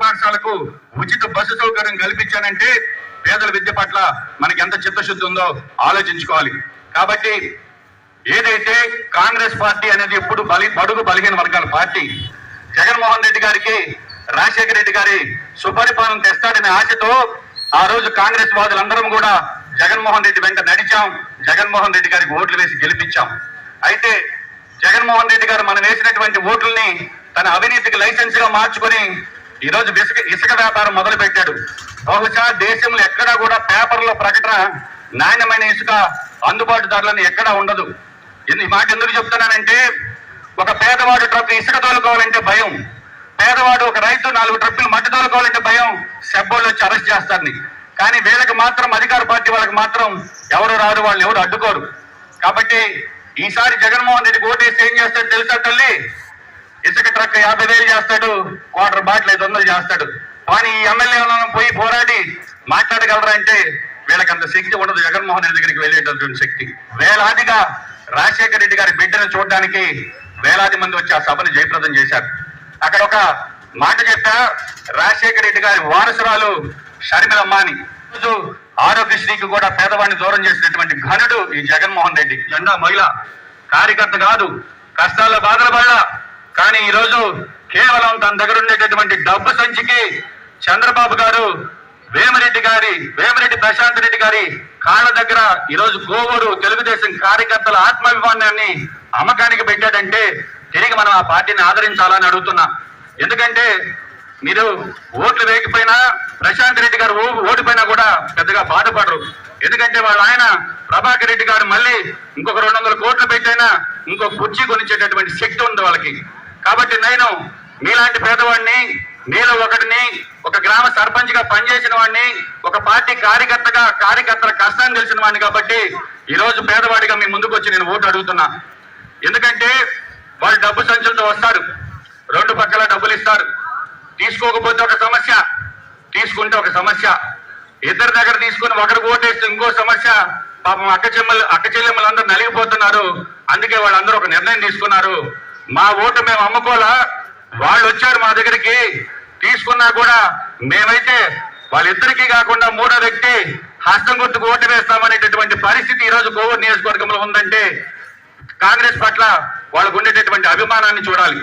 పాఠశాలకు ఉచిత బస్సు సౌకర్యం కల్పించానంటే పేదల విద్య పట్ల మనకి ఎంత చిత్తశుద్ధి ఉందో ఆలోచించుకోవాలి. కాబట్టి ఏదైతే కాంగ్రెస్ పార్టీ అనేది ఎప్పుడు బడుగు బలహీన వర్గాల పార్టీ, జగన్మోహన్ రెడ్డి గారికి రాజశేఖర రెడ్డి గారి సుపరిపాలన తెస్తాడనే ఆశతో ఆ రోజు కాంగ్రెస్ వాదులందరం కూడా జగన్మోహన్ రెడ్డి వెంట నడిచాం, జగన్మోహన్ రెడ్డి గారికి ఓట్లు వేసి గెలిపించాం. అయితే జగన్మోహన్ రెడ్డి గారు మనం వేసినటువంటి ఓట్లని తన అవినీతికి లైసెన్స్ గా మార్చుకొని ఈరోజు ఇసుక వ్యాపారం మొదలు పెట్టాడు. బహుశా దేశంలో ఎక్కడా కూడా పేపర్లో ప్రకటన నాణ్యమైన ఇసుక అందుబాటు ధరలను ఎక్కడా ఉండదు. ఈ మాట ఎందుకు చెప్తున్నానంటే, ఒక పేదవాడు ట్రక్ ఇసుక తోలుకోవాలంటే భయం, పేదవాడు ఒక రైతు 4 ట్రక్కులు మట్టి తోలుకోవాలంటే భయం, సెబ్బోళ్ళు వచ్చి అరెస్ట్ చేస్తారని. కానీ వీళ్ళకి మాత్రం, అధికార పార్టీ వాళ్ళకి మాత్రం ఎవరు రాదు, వాళ్ళు ఎవరు అడ్డుకోరు. కాబట్టి ఈసారి జగన్మోహన్ రెడ్డికి ఓటేసి ఏం చేస్తాడు తెలుసా తల్లి? ఇసుక ట్రక్ 50,000 చేస్తాడు, క్వార్టర్ బాటిల్ 500 చేస్తాడు. కానీ ఈ ఎమ్మెల్యేలను పోయి పోరాడి మాట్లాడగలరా అంటే వీళ్ళకి అంత శక్తి ఉండదు. జగన్మోహన్ రెడ్డి దగ్గరికి వెళ్ళేటటువంటి శక్తి. వేలాదిగా రాజశేఖర రెడ్డి గారి బిడ్డను చూడడానికి వేలాది మంది వచ్చి ఆ సభను జయప్రదం చేశారు. అక్కడ ఒక మాట చెప్పా, రాజశేఖర రెడ్డి గారి వారసురాలు షర్మిలమ్మ అని. రోజు ఆరోగ్యశ్రీకి కూడా పేదవాడిని దూరం చేసినటువంటి ఘనుడు ఈ జగన్మోహన్ రెడ్డి. జెండా మహిళ కార్యకర్త కాదు, కష్టాల బాధల వల్ల. కానీ ఈరోజు కేవలం తన దగ్గర ఉండేటటువంటి డబ్బు సంచికి చంద్రబాబు గారు వేమిరెడ్డి ప్రశాంత్ రెడ్డి గారి కాళ్ళ దగ్గర ఈరోజు కోవూరు తెలుగుదేశం కార్యకర్తల ఆత్మాభిమానాన్ని అమ్మకానికి పెట్టాడంటే తిరిగి మనం ఆ పార్టీని ఆదరించాలని అడుగుతున్నా. ఎందుకంటే మీరు ఓట్లు వేయకపోయినా, ప్రశాంత్ రెడ్డి గారు ఓడిపోయినా కూడా పెద్దగా బాధపడరు. ఎందుకంటే వాళ్ళ ఆయన ప్రభాకర్ రెడ్డి గారు మళ్ళీ ఇంకొక 200 కోట్లు పెట్టైనా ఇంకొక కుర్చీ కొనిచ్చేటటువంటి శక్తి ఉంది వాళ్ళకి. కాబట్టి నేను మీలాంటి పేదవాడిని, మీలో ఒకటిని, ఒక గ్రామ సర్పంచ్ గా పనిచేసిన వాడిని, ఒక పార్టీ కార్యకర్తల కష్టాన్ని తెలిసిన వాడిని. కాబట్టి ఈ రోజు పేదవాడిగా మీ ముందుకు వచ్చి నేను ఓటు అడుగుతున్నా. ఎందుకంటే వాళ్ళు డబ్బు సంచులతో వస్తారు, 2 పక్కల డబ్బులు ఇస్తారు. తీసుకోకపోతే ఒక సమస్య, తీసుకుంటే ఒక సమస్య. ఇద్దరి దగ్గర తీసుకుని ఒకరికి ఓటేస్తే ఇంకో సమస్య. పాపం అక్క చెల్లెమ్మలందరూ నలిగిపోతున్నారు. అందుకే వాళ్ళందరూ ఒక నిర్ణయం తీసుకున్నారు, మా ఓటు మేము అమ్ముకోలా, వాళ్ళు వచ్చారు మా దగ్గరికి, తీసుకున్నా కూడా మేమైతే వాళ్ళిద్దరికీ కాకుండా 3వ వ్యక్తి హస్తం గుర్తుకు ఓటు వేస్తామనేటటువంటి పరిస్థితి ఈరోజు కోవూరు నియోజకవర్గంలో ఉందంటే కాంగ్రెస్ పట్ల వాళ్ళకు ఉండేటటువంటి అభిమానాన్ని చూడాలి.